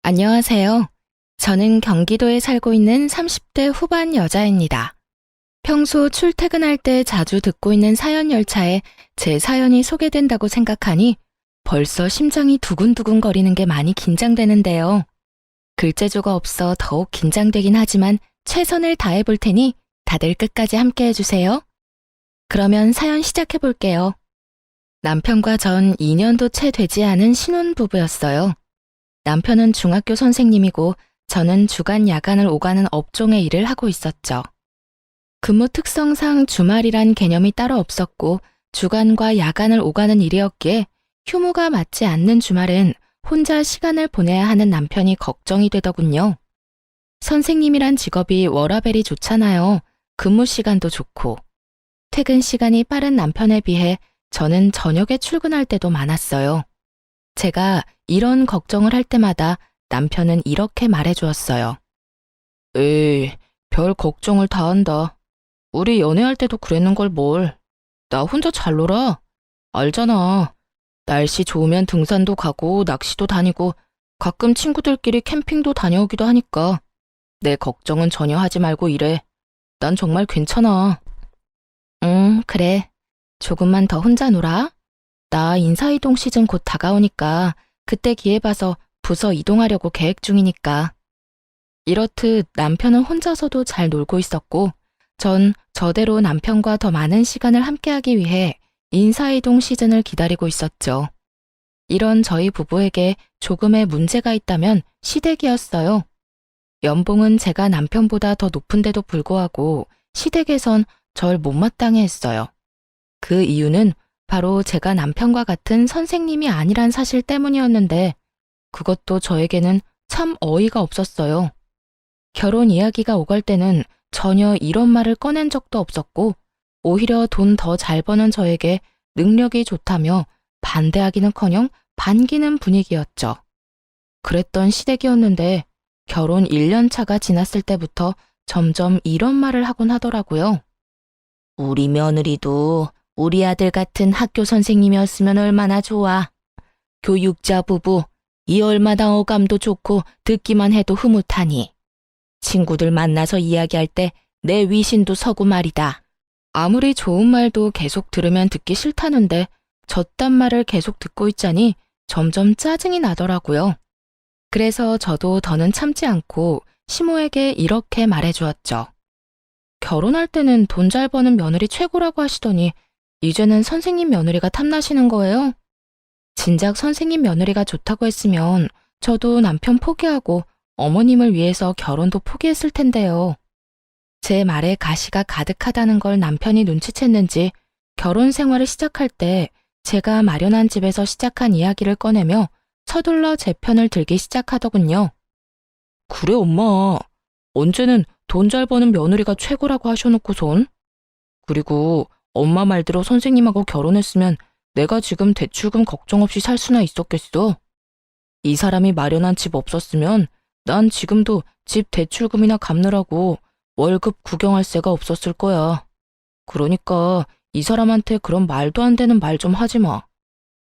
안녕하세요. 저는 경기도에 살고 있는 30대 후반 여자입니다. 평소 출퇴근할 때 자주 듣고 있는 사연 열차에 제 사연이 소개된다고 생각하니 벌써 심장이 두근두근 거리는 게 많이 긴장되는데요. 글재주가 없어 더욱 긴장되긴 하지만 최선을 다해 볼 테니 다들 끝까지 함께 해주세요. 그러면 사연 시작해 볼게요. 남편과 전 2년도 채 되지 않은 신혼부부였어요. 남편은 중학교 선생님이고 저는 주간 야간을 오가는 업종의 일을 하고 있었죠. 근무 특성상 주말이란 개념이 따로 없었고 주간과 야간을 오가는 일이었기에 휴무가 맞지 않는 주말엔 혼자 시간을 보내야 하는 남편이 걱정이 되더군요. 선생님이란 직업이 워라밸이 좋잖아요. 근무 시간도 좋고. 퇴근 시간이 빠른 남편에 비해 저는 저녁에 출근할 때도 많았어요. 제가 이런 걱정을 할 때마다 남편은 이렇게 말해주었어요. 에이, 별 걱정을 다 한다. 우리 연애할 때도 그랬는걸 뭘. 나 혼자 잘 놀아. 알잖아. 날씨 좋으면 등산도 가고 낚시도 다니고 가끔 친구들끼리 캠핑도 다녀오기도 하니까 내 걱정은 전혀 하지 말고 일해. 난 정말 괜찮아. 그래. 조금만 더 혼자 놀아. 나 인사이동 시즌 곧 다가오니까 그때 기회 봐서 부서 이동하려고 계획 중이니까. 이렇듯 남편은 혼자서도 잘 놀고 있었고 전 저대로 남편과 더 많은 시간을 함께하기 위해 인사이동 시즌을 기다리고 있었죠. 이런 저희 부부에게 조금의 문제가 있다면 시댁이었어요. 연봉은 제가 남편보다 더 높은데도 불구하고 시댁에선 절 못마땅해 했어요. 그 이유는 바로 제가 남편과 같은 선생님이 아니란 사실 때문이었는데 그것도 저에게는 참 어이가 없었어요. 결혼 이야기가 오갈 때는 전혀 이런 말을 꺼낸 적도 없었고 오히려 돈 더 잘 버는 저에게 능력이 좋다며 반대하기는커녕 반기는 분위기였죠. 그랬던 시댁이었는데 결혼 1년 차가 지났을 때부터 점점 이런 말을 하곤 하더라고요. 우리 며느리도 우리 아들 같은 학교 선생님이었으면 얼마나 좋아. 교육자 부부, 이 얼마나 어감도 좋고 듣기만 해도 흐뭇하니. 친구들 만나서 이야기할 때 내 위신도 서고 말이다. 아무리 좋은 말도 계속 들으면 듣기 싫다는데 저딴 말을 계속 듣고 있자니 점점 짜증이 나더라고요. 그래서 저도 더는 참지 않고 시모에게 이렇게 말해주었죠. 결혼할 때는 돈 잘 버는 며느리 최고라고 하시더니 이제는 선생님 며느리가 탐나시는 거예요? 진작 선생님 며느리가 좋다고 했으면 저도 남편 포기하고 어머님을 위해서 결혼도 포기했을 텐데요. 제 말에 가시가 가득하다는 걸 남편이 눈치챘는지 결혼 생활을 시작할 때 제가 마련한 집에서 시작한 이야기를 꺼내며 서둘러 제 편을 들기 시작하더군요. 그래 엄마, 언제는 돈 잘 버는 며느리가 최고라고 하셔놓고선? 그리고 엄마 말대로 선생님하고 결혼했으면 내가 지금 대출금 걱정 없이 살 수나 있었겠어. 이 사람이 마련한 집 없었으면 난 지금도 집 대출금이나 갚느라고 월급 구경할 새가 없었을 거야. 그러니까 이 사람한테 그런 말도 안 되는 말 좀 하지 마.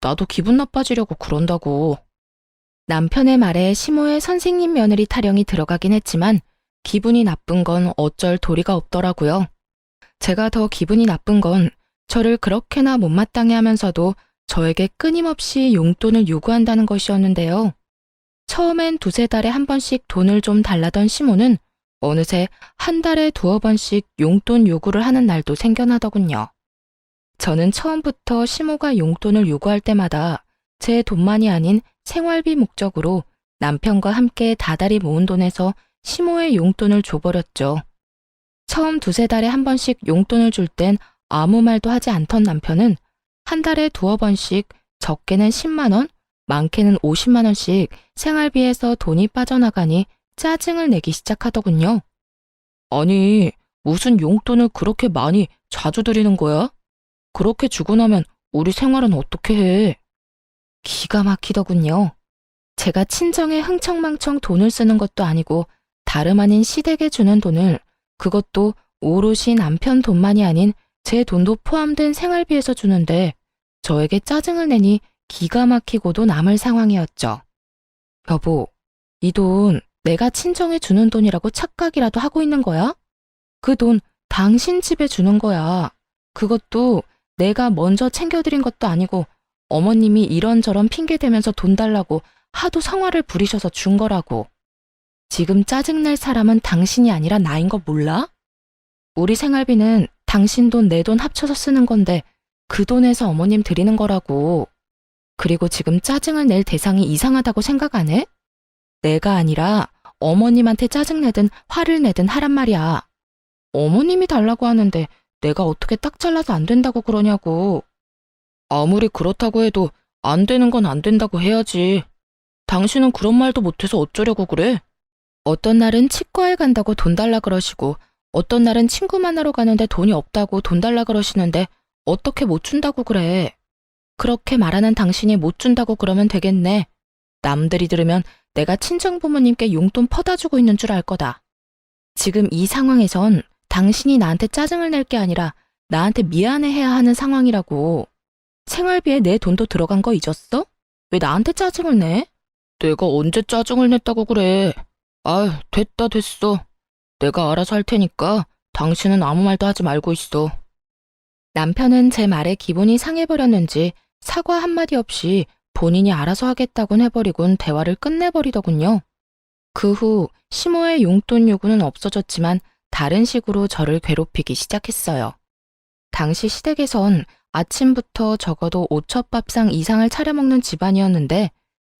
나도 기분 나빠지려고 그런다고. 남편의 말에 시모의 선생님 며느리 타령이 들어가긴 했지만 기분이 나쁜 건 어쩔 도리가 없더라고요. 제가 더 기분이 나쁜 건 저를 그렇게나 못마땅해 하면서도 저에게 끊임없이 용돈을 요구한다는 것이었는데요. 처음엔 두세 달에 한 번씩 돈을 좀 달라던 시모는 어느새 한 달에 두어 번씩 용돈 요구를 하는 날도 생겨나더군요. 저는 처음부터 시모가 용돈을 요구할 때마다 제 돈만이 아닌 생활비 목적으로 남편과 함께 다달이 모은 돈에서 시모의 용돈을 줘버렸죠. 처음 두세 달에 한 번씩 용돈을 줄 땐 아무 말도 하지 않던 남편은 한 달에 두어 번씩 적게는 10만 원, 많게는 50만 원씩 생활비에서 돈이 빠져나가니 짜증을 내기 시작하더군요. 아니, 무슨 용돈을 그렇게 많이 자주 드리는 거야? 그렇게 주고 나면 우리 생활은 어떻게 해? 기가 막히더군요. 제가 친정에 흥청망청 돈을 쓰는 것도 아니고 다름 아닌 시댁에 주는 돈을 그것도 오롯이 남편 돈만이 아닌 제 돈도 포함된 생활비에서 주는데 저에게 짜증을 내니 기가 막히고도 남을 상황이었죠. 여보, 이 돈 내가 친정에 주는 돈이라고 착각이라도 하고 있는 거야? 그 돈 당신 집에 주는 거야. 그것도 내가 먼저 챙겨드린 것도 아니고 어머님이 이런저런 핑계 대면서 돈 달라고 하도 성화를 부리셔서 준 거라고. 지금 짜증낼 사람은 당신이 아니라 나인 거 몰라? 우리 생활비는 당신 돈 내 돈 합쳐서 쓰는 건데 그 돈에서 어머님 드리는 거라고. 그리고 지금 짜증을 낼 대상이 이상하다고 생각 안 해? 내가 아니라 어머님한테 짜증내든 화를 내든 하란 말이야. 어머님이 달라고 하는데 내가 어떻게 딱 잘라서 안 된다고 그러냐고. 아무리 그렇다고 해도 안 되는 건 안 된다고 해야지. 당신은 그런 말도 못해서 어쩌려고 그래? 어떤 날은 치과에 간다고 돈 달라 그러시고 어떤 날은 친구 만나러 가는데 돈이 없다고 돈 달라 그러시는데 어떻게 못 준다고 그래. 그렇게 말하는 당신이 못 준다고 그러면 되겠네. 남들이 들으면 내가 친정부모님께 용돈 퍼다 주고 있는 줄 알 거다. 지금 이 상황에선 당신이 나한테 짜증을 낼 게 아니라 나한테 미안해해야 하는 상황이라고. 생활비에 내 돈도 들어간 거 잊었어? 왜 나한테 짜증을 내? 내가 언제 짜증을 냈다고 그래. 아유, 됐어. 내가 알아서 할 테니까 당신은 아무 말도 하지 말고 있어. 남편은 제 말에 기분이 상해버렸는지 사과 한마디 없이 본인이 알아서 하겠다곤 해버리곤 대화를 끝내버리더군요. 그 후 시모의 용돈 요구는 없어졌지만 다른 식으로 저를 괴롭히기 시작했어요. 당시 시댁에선 아침부터 적어도 5첩밥상 이상을 차려 먹는 집안이었는데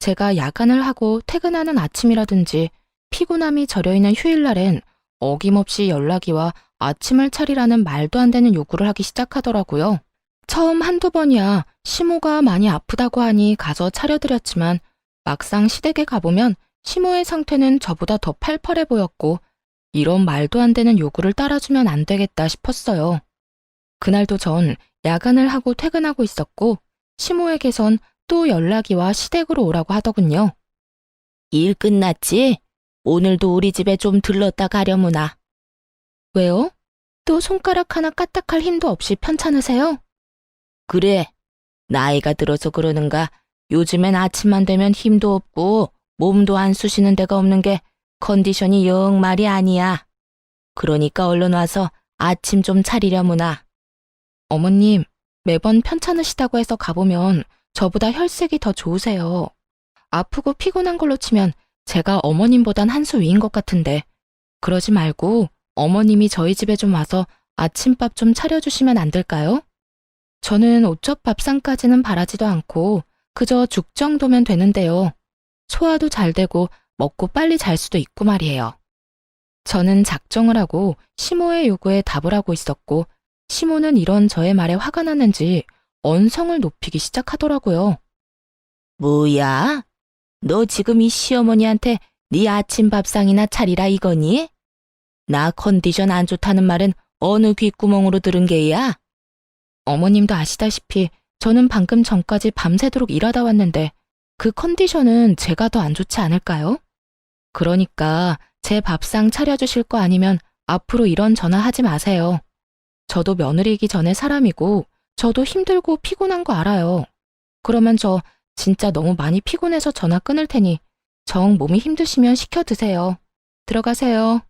제가 야간을 하고 퇴근하는 아침이라든지 피곤함이 절여있는 휴일날엔 어김없이 연락이 와 아침을 차리라는 말도 안 되는 요구를 하기 시작하더라고요. 처음 한두 번이야 시모가 많이 아프다고 하니 가서 차려드렸지만 막상 시댁에 가보면 시모의 상태는 저보다 더 팔팔해 보였고 이런 말도 안 되는 요구를 따라주면 안 되겠다 싶었어요. 그날도 전 야간을 하고 퇴근하고 있었고 시모에게선 또 연락이 와 시댁으로 오라고 하더군요. 일 끝났지? 오늘도 우리 집에 좀 들렀다 가려무나. 왜요? 또 손가락 하나 까딱할 힘도 없이 편찮으세요? 그래. 나이가 들어서 그러는가 요즘엔 아침만 되면 힘도 없고 몸도 안 쑤시는 데가 없는 게 컨디션이 영 말이 아니야. 그러니까 얼른 와서 아침 좀 차리려무나. 어머님, 매번 편찮으시다고 해서 가보면 저보다 혈색이 더 좋으세요. 아프고 피곤한 걸로 치면 제가 어머님보단 한 수 위인 것 같은데 그러지 말고 어머님이 저희 집에 좀 와서 아침밥 좀 차려주시면 안 될까요? 저는 오첩밥상까지는 바라지도 않고 그저 죽 정도면 되는데요. 소화도 잘 되고 먹고 빨리 잘 수도 있고 말이에요. 저는 작정을 하고 시모의 요구에 답을 하고 있었고 시모는 이런 저의 말에 화가 났는지 언성을 높이기 시작하더라고요. 뭐야? 너 지금 이 시어머니한테 네 아침밥상이나 차리라 이거니? 나 컨디션 안 좋다는 말은 어느 귓구멍으로 들은 게야? 어머님도 아시다시피 저는 방금 전까지 밤새도록 일하다 왔는데 그 컨디션은 제가 더 안 좋지 않을까요? 그러니까 제 밥상 차려주실 거 아니면 앞으로 이런 전화 하지 마세요. 저도 며느리이기 전에 사람이고 저도 힘들고 피곤한 거 알아요. 그러면 저 진짜 너무 많이 피곤해서 전화 끊을 테니 정 몸이 힘드시면 시켜 드세요. 들어가세요.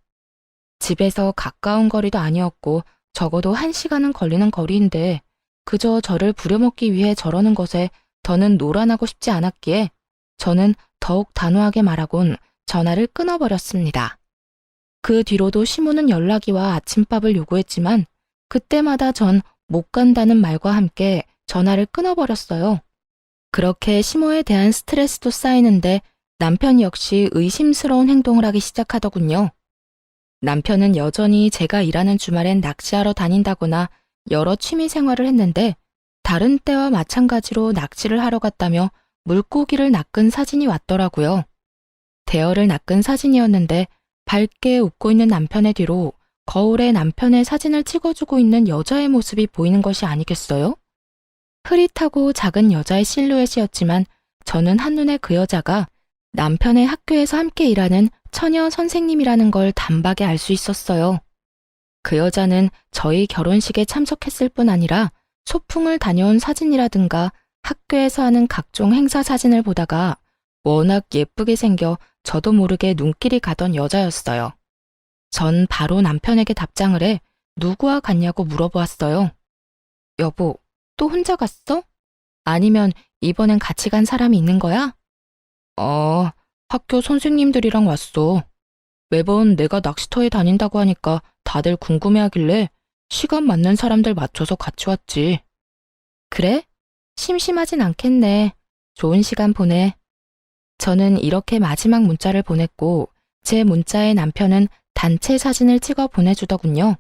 집에서 가까운 거리도 아니었고 적어도 1시간은 걸리는 거리인데 그저 저를 부려먹기 위해 저러는 것에 더는 노란하고 싶지 않았기에 저는 더욱 단호하게 말하곤 전화를 끊어버렸습니다. 그 뒤로도 시모는 연락이 와 아침밥을 요구했지만 그때마다 전 못 간다는 말과 함께 전화를 끊어버렸어요. 그렇게 시모에 대한 스트레스도 쌓이는데 남편 역시 의심스러운 행동을 하기 시작하더군요. 남편은 여전히 제가 일하는 주말엔 낚시하러 다닌다거나 여러 취미 생활을 했는데 다른 때와 마찬가지로 낚시를 하러 갔다며 물고기를 낚은 사진이 왔더라고요. 대어를 낚은 사진이었는데 밝게 웃고 있는 남편의 뒤로 거울에 남편의 사진을 찍어주고 있는 여자의 모습이 보이는 것이 아니겠어요? 흐릿하고 작은 여자의 실루엣이었지만 저는 한눈에 그 여자가 남편의 학교에서 함께 일하는 처녀 선생님이라는 걸 단박에 알 수 있었어요. 그 여자는 저희 결혼식에 참석했을 뿐 아니라 소풍을 다녀온 사진이라든가 학교에서 하는 각종 행사 사진을 보다가 워낙 예쁘게 생겨 저도 모르게 눈길이 가던 여자였어요. 전 바로 남편에게 답장을 해 누구와 갔냐고 물어보았어요. 여보, 또 혼자 갔어? 아니면 이번엔 같이 간 사람이 있는 거야? 학교 선생님들이랑 왔어. 매번 내가 낚시터에 다닌다고 하니까 다들 궁금해하길래 시간 맞는 사람들 맞춰서 같이 왔지. 그래? 심심하진 않겠네. 좋은 시간 보내. 저는 이렇게 마지막 문자를 보냈고 제 문자에 남편은 단체 사진을 찍어 보내주더군요.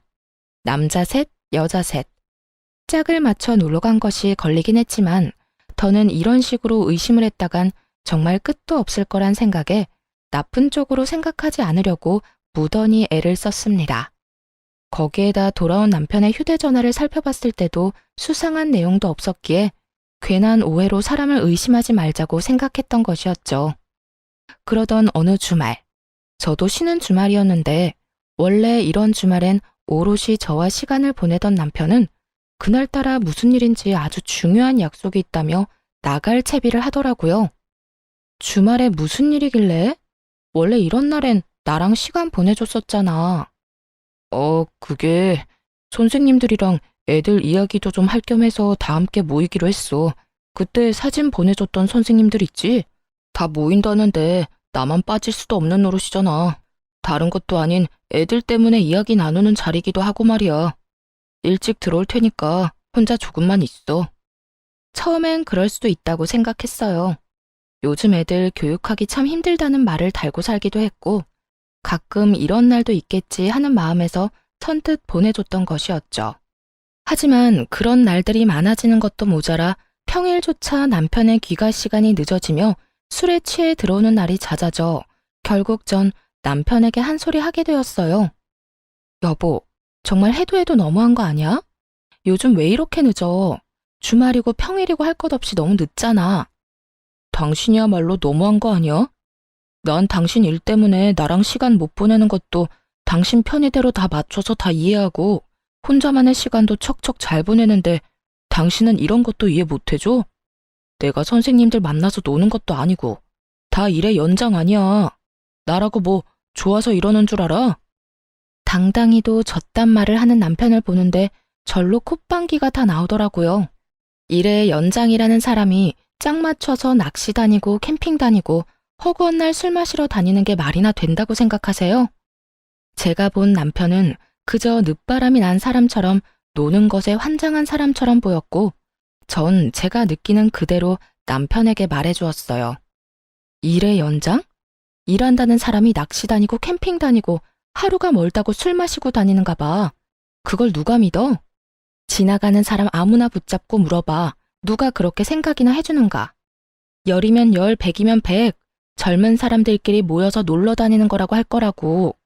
남자 셋, 여자 셋. 짝을 맞춰 놀러 간 것이 걸리긴 했지만 더는 이런 식으로 의심을 했다간 정말 끝도 없을 거란 생각에 나쁜 쪽으로 생각하지 않으려고 무던히 애를 썼습니다. 거기에다 돌아온 남편의 휴대전화를 살펴봤을 때도 수상한 내용도 없었기에 괜한 오해로 사람을 의심하지 말자고 생각했던 것이었죠. 그러던 어느 주말, 저도 쉬는 주말이었는데 원래 이런 주말엔 오롯이 저와 시간을 보내던 남편은 그날따라 무슨 일인지 아주 중요한 약속이 있다며 나갈 채비를 하더라고요. 주말에 무슨 일이길래? 원래 이런 날엔 나랑 시간 보내줬었잖아. 그게 선생님들이랑 애들 이야기도 좀 할 겸 해서 다 함께 모이기로 했어. 그때 사진 보내줬던 선생님들 있지? 다 모인다는데 나만 빠질 수도 없는 노릇이잖아. 다른 것도 아닌 애들 때문에 이야기 나누는 자리기도 하고 말이야. 일찍 들어올 테니까 혼자 조금만 있어. 처음엔 그럴 수도 있다고 생각했어요. 요즘 애들 교육하기 참 힘들다는 말을 달고 살기도 했고 가끔 이런 날도 있겠지 하는 마음에서 선뜻 보내줬던 것이었죠. 하지만 그런 날들이 많아지는 것도 모자라 평일조차 남편의 귀가 시간이 늦어지며 술에 취해 들어오는 날이 잦아져 결국 전 남편에게 한 소리 하게 되었어요. 여보, 정말 해도 해도 너무한 거 아니야? 요즘 왜 이렇게 늦어? 주말이고 평일이고 할 것 없이 너무 늦잖아. 당신이야말로 너무한 거 아니야? 난 당신 일 때문에 나랑 시간 못 보내는 것도 당신 편의대로 다 맞춰서 다 이해하고 혼자만의 시간도 척척 잘 보내는데 당신은 이런 것도 이해 못 해줘? 내가 선생님들 만나서 노는 것도 아니고 다 일의 연장 아니야. 나라고 뭐 좋아서 이러는 줄 알아? 당당히도 저딴 말을 하는 남편을 보는데 절로 콧방귀가 다 나오더라고요. 일의 연장이라는 사람이 짝 맞춰서 낚시 다니고 캠핑 다니고 허구한 날 술 마시러 다니는 게 말이나 된다고 생각하세요? 제가 본 남편은 그저 늦바람이 난 사람처럼 노는 것에 환장한 사람처럼 보였고 전 제가 느끼는 그대로 남편에게 말해주었어요. 일의 연장? 일한다는 사람이 낚시 다니고 캠핑 다니고 하루가 멀다고 술 마시고 다니는가 봐. 그걸 누가 믿어? 지나가는 사람 아무나 붙잡고 물어봐. 누가 그렇게 생각이나 해주는가? 10이면 10, 100이면 100. 젊은 사람들끼리 모여서 놀러 다니는 거라고 할 거라고.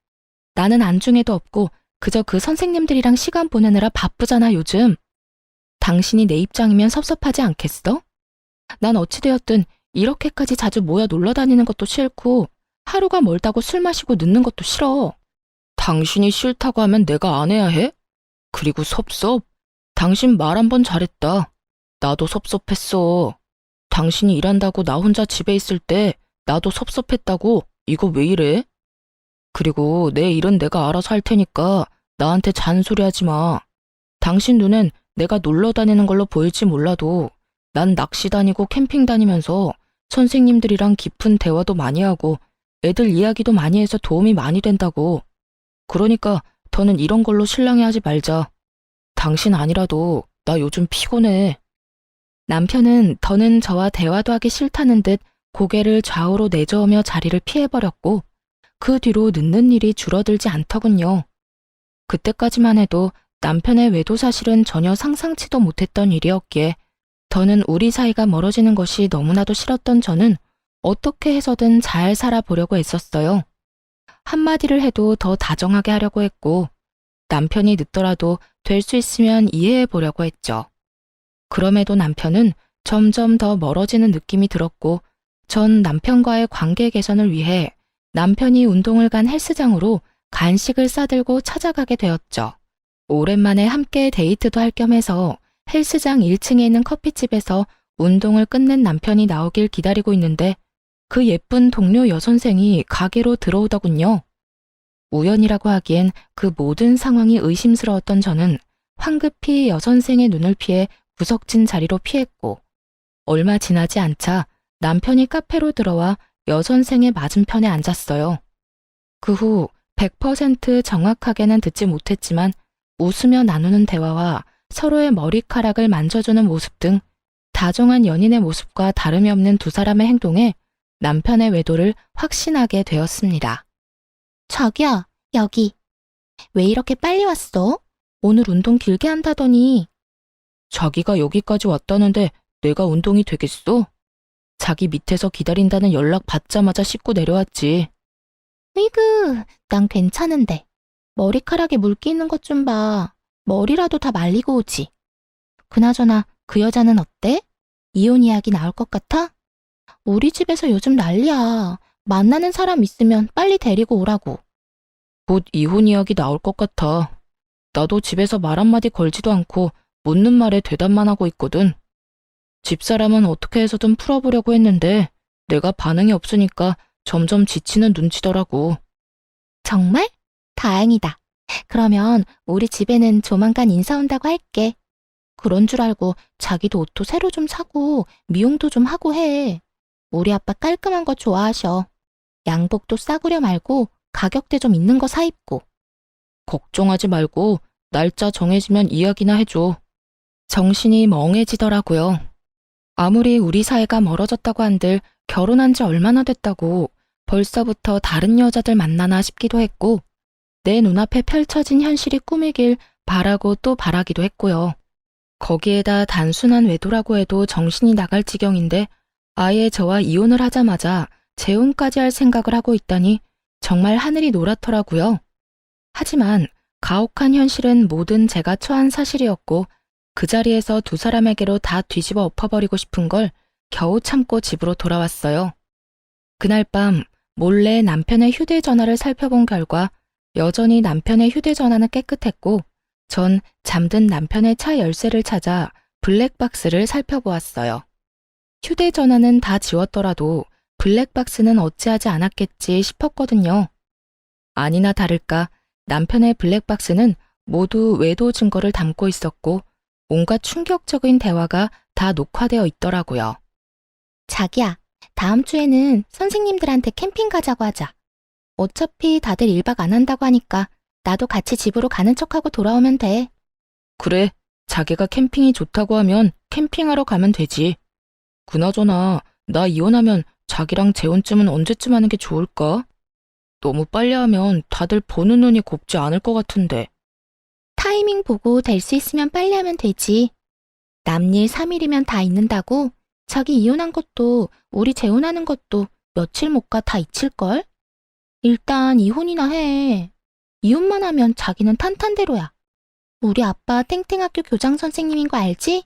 나는 안중에도 없고 그저 그 선생님들이랑 시간 보내느라 바쁘잖아 요즘. 당신이 내 입장이면 섭섭하지 않겠어? 난 어찌되었든 이렇게까지 자주 모여 놀러 다니는 것도 싫고 하루가 멀다고 술 마시고 늦는 것도 싫어. 당신이 싫다고 하면 내가 안 해야 해? 그리고 섭섭? 당신 말 한 번 잘했다. 나도 섭섭했어. 당신이 일한다고 나 혼자 집에 있을 때 나도 섭섭했다고. 이거 왜 이래? 그리고 내 일은 내가 알아서 할 테니까 나한테 잔소리하지 마. 당신 눈엔 내가 놀러 다니는 걸로 보일지 몰라도 난 낚시 다니고 캠핑 다니면서 선생님들이랑 깊은 대화도 많이 하고 애들 이야기도 많이 해서 도움이 많이 된다고. 그러니까 더는 이런 걸로 실랑이하지 말자. 당신 아니라도 나 요즘 피곤해. 남편은 더는 저와 대화도 하기 싫다는 듯 고개를 좌우로 내저으며 자리를 피해버렸고 그 뒤로 늦는 일이 줄어들지 않더군요. 그때까지만 해도 남편의 외도 사실은 전혀 상상치도 못했던 일이었기에 더는 우리 사이가 멀어지는 것이 너무나도 싫었던 저는 어떻게 해서든 잘 살아보려고 애썼어요. 한마디를 해도 더 다정하게 하려고 했고 남편이 늦더라도 될 수 있으면 이해해 보려고 했죠. 그럼에도 남편은 점점 더 멀어지는 느낌이 들었고 전 남편과의 관계 개선을 위해 남편이 운동을 간 헬스장으로 간식을 싸들고 찾아가게 되었죠. 오랜만에 함께 데이트도 할 겸 해서 헬스장 1층에 있는 커피집에서 운동을 끝낸 남편이 나오길 기다리고 있는데 그 예쁜 동료 여선생이 가게로 들어오더군요. 우연이라고 하기엔 그 모든 상황이 의심스러웠던 저는 황급히 여선생의 눈을 피해 구석진 자리로 피했고, 얼마 지나지 않자 남편이 카페로 들어와 여선생의 맞은편에 앉았어요. 그 후 100% 정확하게는 듣지 못했지만 웃으며 나누는 대화와 서로의 머리카락을 만져주는 모습 등 다정한 연인의 모습과 다름이 없는 두 사람의 행동에 남편의 외도를 확신하게 되었습니다. 자기야, 여기. 왜 이렇게 빨리 왔어? 오늘 운동 길게 한다더니. 자기가 여기까지 왔다는데 내가 운동이 되겠어? 자기 밑에서 기다린다는 연락 받자마자 씻고 내려왔지. 으이그, 난 괜찮은데. 머리카락에 물기 있는 것 좀 봐. 머리라도 다 말리고 오지. 그나저나 그 여자는 어때? 이혼 이야기 나올 것 같아? 우리 집에서 요즘 난리야. 만나는 사람 있으면 빨리 데리고 오라고. 곧 이혼 이야기 나올 것 같아. 나도 집에서 말 한마디 걸지도 않고 묻는 말에 대답만 하고 있거든. 집사람은 어떻게 해서든 풀어보려고 했는데 내가 반응이 없으니까 점점 지치는 눈치더라고. 정말? 다행이다. 그러면 우리 집에는 조만간 인사 온다고 할게. 그런 줄 알고 자기도 옷도 새로 좀 사고 미용도 좀 하고 해. 우리 아빠 깔끔한 거 좋아하셔. 양복도 싸구려 말고 가격대 좀 있는 거 사입고. 걱정하지 말고 날짜 정해지면 이야기나 해줘. 정신이 멍해지더라고요. 아무리 우리 사이가 멀어졌다고 한들 결혼한 지 얼마나 됐다고 벌써부터 다른 여자들 만나나 싶기도 했고, 내 눈앞에 펼쳐진 현실이 꿈이길 바라고 또 바라기도 했고요. 거기에다 단순한 외도라고 해도 정신이 나갈 지경인데 아예 저와 이혼을 하자마자 재혼까지 할 생각을 하고 있다니 정말 하늘이 노랗더라고요. 하지만 가혹한 현실은 모든 제가 처한 사실이었고, 그 자리에서 두 사람에게로 다 뒤집어 엎어버리고 싶은 걸 겨우 참고 집으로 돌아왔어요. 그날 밤 몰래 남편의 휴대전화를 살펴본 결과 여전히 남편의 휴대전화는 깨끗했고, 전 잠든 남편의 차 열쇠를 찾아 블랙박스를 살펴보았어요. 휴대전화는 다 지웠더라도 블랙박스는 어찌하지 않았겠지 싶었거든요. 아니나 다를까 남편의 블랙박스는 모두 외도 증거를 담고 있었고, 온갖 충격적인 대화가 다 녹화되어 있더라고요. 자기야, 다음 주에는 선생님들한테 캠핑 가자고 하자. 어차피 다들 1박 안 한다고 하니까 나도 같이 집으로 가는 척하고 돌아오면 돼. 그래, 자기가 캠핑이 좋다고 하면 캠핑하러 가면 되지. 그나저나 나 이혼하면 자기랑 재혼쯤은 언제쯤 하는 게 좋을까? 너무 빨리 하면 다들 보는 눈이 곱지 않을 것 같은데. 타이밍 보고 될 수 있으면 빨리 하면 되지. 남일 3일이면 다 잊는다고? 자기 이혼한 것도 우리 재혼하는 것도 며칠 못 가 다 잊힐걸? 일단 이혼이나 해. 이혼만 하면 자기는 탄탄대로야. 우리 아빠 땡땡학교 교장 선생님인 거 알지?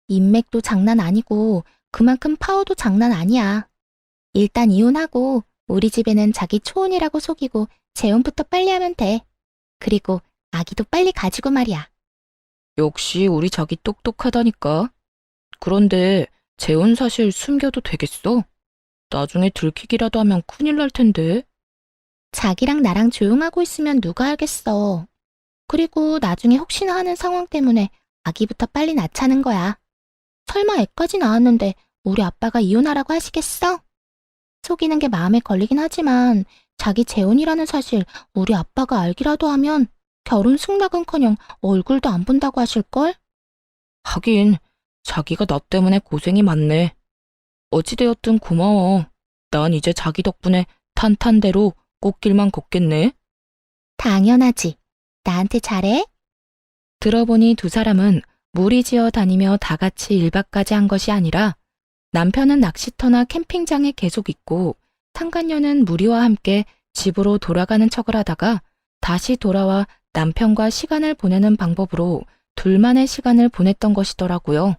인맥도 장난 아니고 그만큼 파워도 장난 아니야. 일단 이혼하고 우리 집에는 자기 초혼이라고 속이고 재혼부터 빨리 하면 돼. 그리고 아기도 빨리 가지고 말이야. 역시 우리 자기 똑똑하다니까. 그런데 재혼 사실 숨겨도 되겠어? 나중에 들키기라도 하면 큰일 날 텐데. 자기랑 나랑 조용하고 있으면 누가 알겠어. 그리고 나중에 혹시나 하는 상황 때문에 아기부터 빨리 낳자는 거야. 설마 애까지 낳았는데 우리 아빠가 이혼하라고 하시겠어? 속이는 게 마음에 걸리긴 하지만 자기 재혼이라는 사실 우리 아빠가 알기라도 하면 결혼 승낙은커녕 얼굴도 안 본다고 하실걸? 하긴 자기가 나 때문에 고생이 많네. 어찌되었든 고마워. 난 이제 자기 덕분에 탄탄대로 꽃길만 걷겠네. 당연하지. 나한테 잘해? 들어보니 두 사람은 무리지어 다니며 다 같이 1박까지 한 것이 아니라 남편은 낚시터나 캠핑장에 계속 있고 상간녀는 무리와 함께 집으로 돌아가는 척을 하다가 다시 돌아와 남편과 시간을 보내는 방법으로 둘만의 시간을 보냈던 것이더라고요.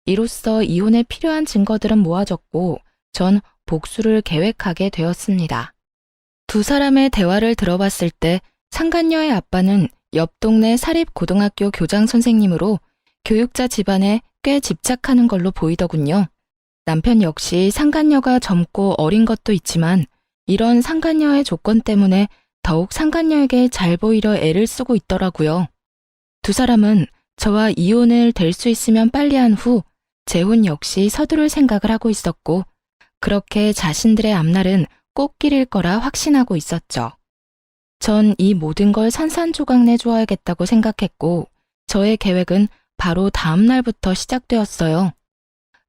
이로써 이혼에 필요한 증거들은 모아졌고 전 복수를 계획하게 되었습니다. 두 사람의 대화를 들어봤을 때 상간녀의 아빠는 옆 동네 사립고등학교 교장 선생님으로 교육자 집안에 꽤 집착하는 걸로 보이더군요. 남편 역시 상간녀가 젊고 어린 것도 있지만 이런 상간녀의 조건 때문에 더욱 상간녀에게 잘 보이려 애를 쓰고 있더라고요. 두 사람은 저와 이혼을 될 수 있으면 빨리 한 후 재혼 역시 서두를 생각을 하고 있었고 그렇게 자신들의 앞날은 꽃길일 거라 확신하고 있었죠. 전 이 모든 걸 산산조각 내주어야겠다고 생각했고 저의 계획은 바로 다음 날부터 시작되었어요.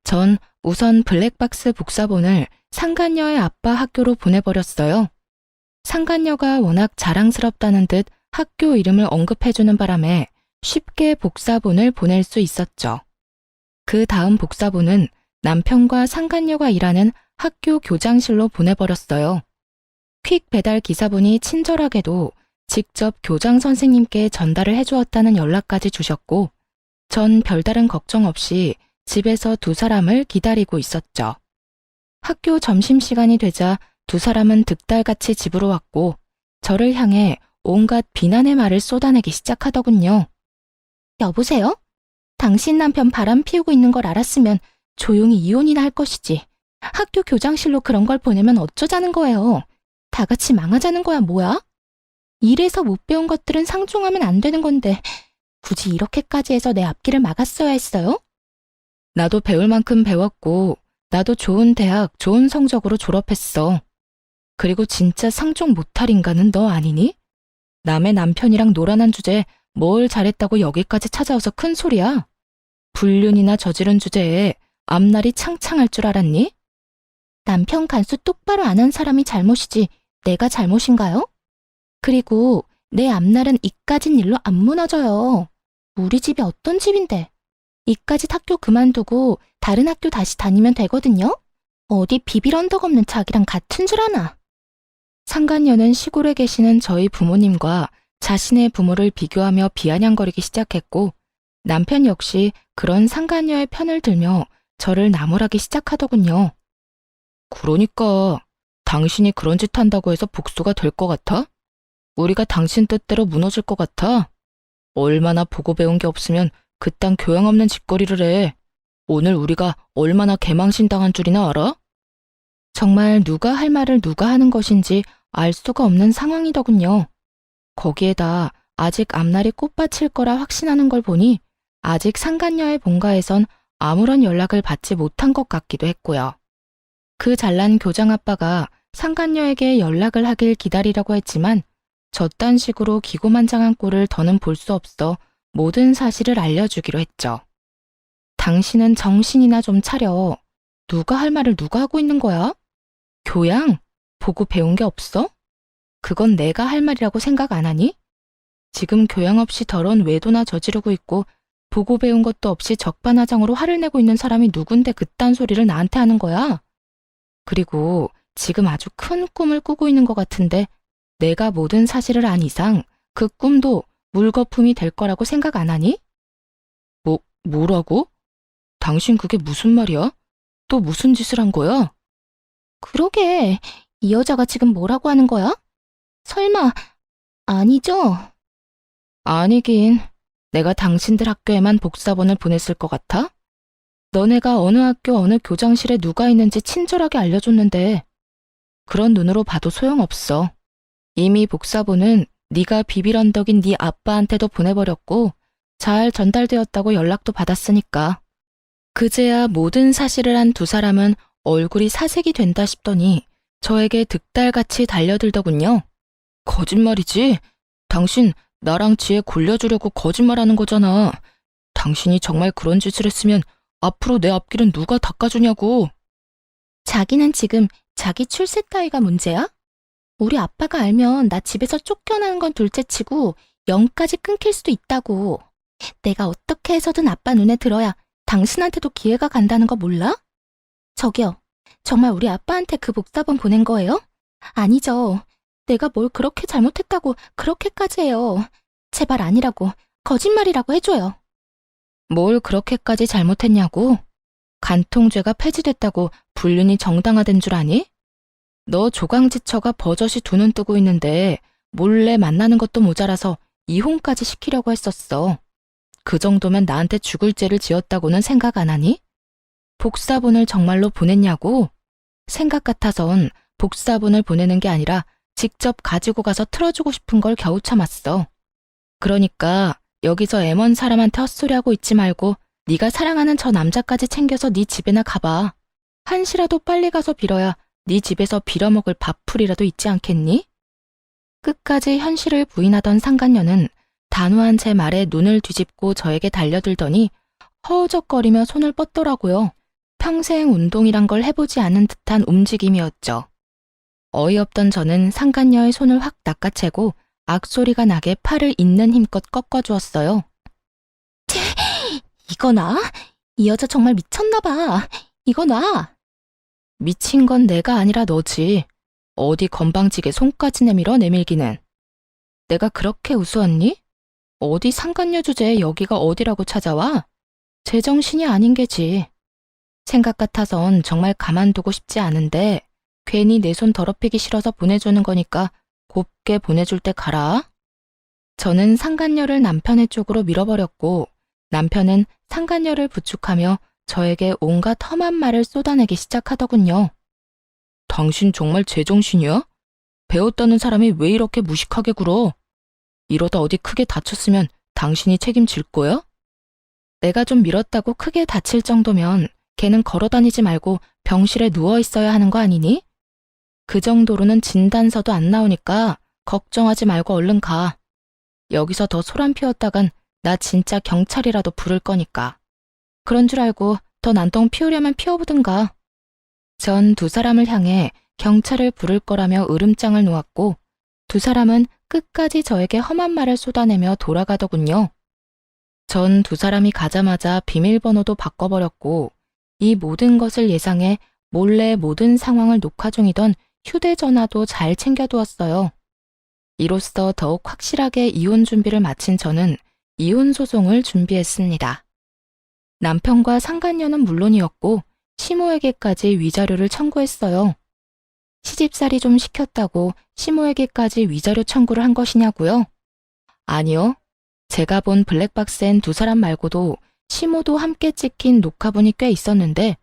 전 우선 블랙박스 복사본을 상간녀의 아빠 학교로 보내버렸어요. 상간녀가 워낙 자랑스럽다는 듯 학교 이름을 언급해주는 바람에 쉽게 복사본을 보낼 수 있었죠. 그 다음 복사본은 남편과 상간녀가 일하는 학교 교장실로 보내버렸어요. 퀵 배달 기사분이 친절하게도 직접 교장 선생님께 전달을 해주었다는 연락까지 주셨고 전 별다른 걱정 없이 집에서 두 사람을 기다리고 있었죠. 학교 점심시간이 되자 두 사람은 득달같이 집으로 왔고 저를 향해 온갖 비난의 말을 쏟아내기 시작하더군요. 여보세요? 당신 남편 바람 피우고 있는 걸 알았으면 조용히 이혼이나 할 것이지. 학교 교장실로 그런 걸 보내면 어쩌자는 거예요. 다 같이 망하자는 거야 뭐야? 일에서 못 배운 것들은 상종하면 안 되는 건데 굳이 이렇게까지 해서 내 앞길을 막았어야 했어요? 나도 배울 만큼 배웠고 나도 좋은 대학, 좋은 성적으로 졸업했어. 그리고 진짜 상종 못할 인간은 너 아니니? 남의 남편이랑 노란한 주제에 뭘 잘했다고 여기까지 찾아와서 큰 소리야? 불륜이나 저지른 주제에 앞날이 창창할 줄 알았니? 남편 간수 똑바로 안 한 사람이 잘못이지 내가 잘못인가요? 그리고 내 앞날은 이까진 일로 안 무너져요. 우리 집이 어떤 집인데. 이까짓 학교 그만두고 다른 학교 다시 다니면 되거든요? 어디 비빌 언덕 없는 자기랑 같은 줄 아나. 상간녀는 시골에 계시는 저희 부모님과 자신의 부모를 비교하며 비아냥거리기 시작했고 남편 역시 그런 상간녀의 편을 들며 저를 나무라기 시작하더군요. 그러니까 당신이 그런 짓 한다고 해서 복수가 될 것 같아? 우리가 당신 뜻대로 무너질 것 같아? 얼마나 보고 배운 게 없으면 그딴 교양 없는 짓거리를 해. 오늘 우리가 얼마나 개망신당한 줄이나 알아? 정말 누가 할 말을 누가 하는 것인지 알 수가 없는 상황이더군요. 거기에다 아직 앞날이 꽃밭일 거라 확신하는 걸 보니 아직 상간녀의 본가에선 아무런 연락을 받지 못한 것 같기도 했고요. 그 잘난 교장 아빠가 상간녀에게 연락을 하길 기다리려고 했지만 저딴 식으로 기고만장한 꼴을 더는 볼 수 없어 모든 사실을 알려주기로 했죠. 당신은 정신이나 좀 차려. 누가 할 말을 누가 하고 있는 거야? 교양? 보고 배운 게 없어? 그건 내가 할 말이라고 생각 안 하니? 지금 교양 없이 더러운 외도나 저지르고 있고 보고 배운 것도 없이 적반하장으로 화를 내고 있는 사람이 누군데 그딴 소리를 나한테 하는 거야? 그리고 지금 아주 큰 꿈을 꾸고 있는 것 같은데 내가 모든 사실을 안 이상 그 꿈도 물거품이 될 거라고 생각 안 하니? 뭐라고? 당신 그게 무슨 말이야? 또 무슨 짓을 한 거야? 그러게, 이 여자가 지금 뭐라고 하는 거야? 설마, 아니죠? 아니긴, 내가 당신들 학교에만 복사본을 보냈을 것 같아? 너네가 어느 학교 어느 교장실에 누가 있는지 친절하게 알려줬는데 그런 눈으로 봐도 소용없어. 이미 복사본은 네가 비빌 언덕인 네 아빠한테도 보내버렸고 잘 전달되었다고 연락도 받았으니까. 그제야 모든 사실을 한 두 사람은 얼굴이 사색이 된다 싶더니 저에게 득달같이 달려들더군요. 거짓말이지? 당신 나랑 지혜 골려주려고 거짓말하는 거잖아. 당신이 정말 그런 짓을 했으면 앞으로 내 앞길은 누가 닦아주냐고. 자기는 지금 자기 출세 따위가 문제야? 우리 아빠가 알면 나 집에서 쫓겨나는 건 둘째치고 영까지 끊길 수도 있다고. 내가 어떻게 해서든 아빠 눈에 들어야 당신한테도 기회가 간다는 거 몰라? 저기요, 정말 우리 아빠한테 그 복사본 보낸 거예요? 아니죠. 내가 뭘 그렇게 잘못했다고 그렇게까지 해요. 제발 아니라고, 거짓말이라고 해줘요. 뭘 그렇게까지 잘못했냐고? 간통죄가 폐지됐다고 불륜이 정당화된 줄 아니? 너 조강지처가 버젓이 두 눈 뜨고 있는데 몰래 만나는 것도 모자라서 이혼까지 시키려고 했었어. 그 정도면 나한테 죽을 죄를 지었다고는 생각 안 하니? 복사본을 정말로 보냈냐고? 생각 같아선 복사본을 보내는 게 아니라 직접 가지고 가서 틀어주고 싶은 걸 겨우 참았어. 그러니까 여기서 M1 사람한테 헛소리하고 있지 말고 네가 사랑하는 저 남자까지 챙겨서 네 집에나 가봐. 한시라도 빨리 가서 빌어야 네 집에서 빌어먹을 밥풀이라도 있지 않겠니? 끝까지 현실을 부인하던 상간녀는 단호한 제 말에 눈을 뒤집고 저에게 달려들더니 허우적거리며 손을 뻗더라고요. 평생 운동이란 걸 해보지 않은 듯한 움직임이었죠. 어이없던 저는 상간녀의 손을 확 낚아채고 악소리가 나게 팔을 있는 힘껏 꺾어주었어요. 이거 놔? 이 여자 정말 미쳤나 봐. 이거 놔. 미친 건 내가 아니라 너지. 어디 건방지게 손까지 내밀어 내밀기는. 내가 그렇게 우스웠니? 어디 상간녀 주제에 여기가 어디라고 찾아와? 제정신이 아닌 게지. 생각 같아선 정말 가만두고 싶지 않은데 괜히 내 손 더럽히기 싫어서 보내주는 거니까 곱게 보내줄 때 가라. 저는 상간녀를 남편의 쪽으로 밀어버렸고 남편은 상간녀를 부축하며 저에게 온갖 험한 말을 쏟아내기 시작하더군요. 당신 정말 제정신이야? 배웠다는 사람이 왜 이렇게 무식하게 굴어? 이러다 어디 크게 다쳤으면 당신이 책임질 거야? 내가 좀 밀었다고 크게 다칠 정도면 걔는 걸어다니지 말고 병실에 누워 있어야 하는 거 아니니? 그 정도로는 진단서도 안 나오니까 걱정하지 말고 얼른 가. 여기서 더 소란 피웠다간 나 진짜 경찰이라도 부를 거니까. 그런 줄 알고 더 난동 피우려면 피워보든가. 전 두 사람을 향해 경찰을 부를 거라며 으름장을 놓았고 두 사람은 끝까지 저에게 험한 말을 쏟아내며 돌아가더군요. 전 두 사람이 가자마자 비밀번호도 바꿔버렸고 이 모든 것을 예상해 몰래 모든 상황을 녹화 중이던 휴대전화도 잘 챙겨두었어요. 이로써 더욱 확실하게 이혼 준비를 마친 저는 이혼 소송을 준비했습니다. 남편과 상간녀는 물론이었고 시모에게까지 위자료를 청구했어요. 시집살이 좀 시켰다고 시모에게까지 위자료 청구를 한 것이냐고요? 아니요. 제가 본 블랙박스엔 두 사람 말고도 시모도 함께 찍힌 녹화본이 꽤 있었는데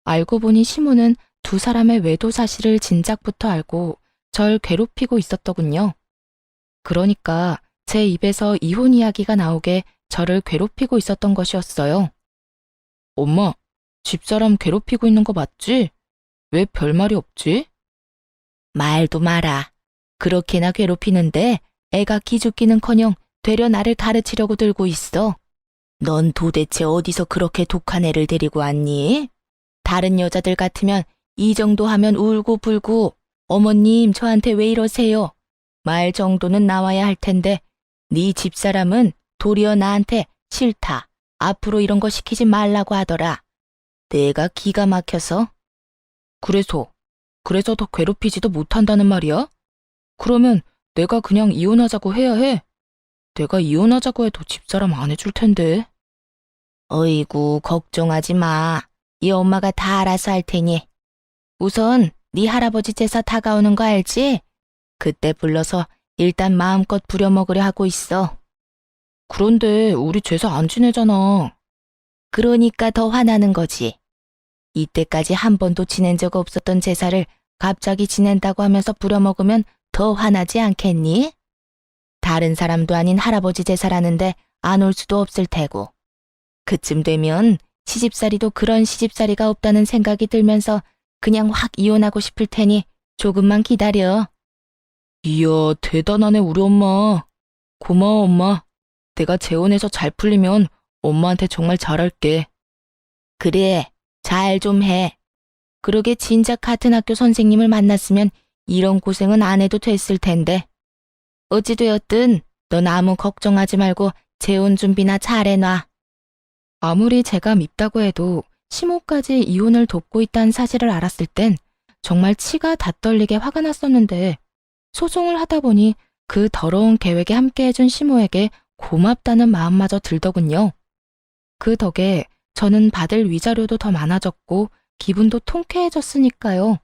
알고 보니 시모는 두 사람의 외도 사실을 진작부터 알고 절 괴롭히고 있었더군요. 그러니까 제 입에서 이혼 이야기가 나오게 저를 괴롭히고 있었던 것이었어요. 엄마, 집사람 괴롭히고 있는 거 맞지? 왜 별말이 없지? 말도 마라. 그렇게나 괴롭히는데 애가 기죽기는커녕 되려 나를 가르치려고 들고 있어. 넌 도대체 어디서 그렇게 독한 애를 데리고 왔니? 다른 여자들 같으면 이 정도 하면 울고불고 어머님 저한테 왜 이러세요? 말 정도는 나와야 할 텐데 네 집사람은 도리어 나한테 싫다. 앞으로 이런 거 시키지 말라고 하더라. 내가 기가 막혀서. 그래서 더 괴롭히지도 못한다는 말이야? 그러면 내가 그냥 이혼하자고 해야 해? 내가 이혼하자고 해도 집사람 안 해줄 텐데. 어이구 걱정하지 마. 이 엄마가 다 알아서 할 테니. 우선 네 할아버지 제사 다가오는 거 알지? 그때 불러서 일단 마음껏 부려먹으려 하고 있어. 그런데 우리 제사 안 지내잖아. 그러니까 더 화나는 거지. 이때까지 한 번도 지낸 적 없었던 제사를 갑자기 지낸다고 하면서 부려먹으면 더 화나지 않겠니? 다른 사람도 아닌 할아버지 제사라는데 안 올 수도 없을 테고. 그쯤 되면 시집살이도 그런 시집살이가 없다는 생각이 들면서 그냥 확 이혼하고 싶을 테니 조금만 기다려. 이야, 대단하네 우리 엄마. 고마워 엄마. 내가 재혼해서 잘 풀리면 엄마한테 정말 잘할게. 그래, 잘 좀 해. 그러게 진작 같은 학교 선생님을 만났으면 이런 고생은 안 해도 됐을 텐데. 어찌되었든 넌 아무 걱정하지 말고 재혼 준비나 잘 해놔. 아무리 제가 밉다고 해도 시모까지 이혼을 돕고 있다는 사실을 알았을 땐 정말 치가 다 떨리게 화가 났었는데 소송을 하다 보니 그 더러운 계획에 함께해준 시모에게 고맙다는 마음마저 들더군요. 그 덕에 저는 받을 위자료도 더 많아졌고 기분도 통쾌해졌으니까요.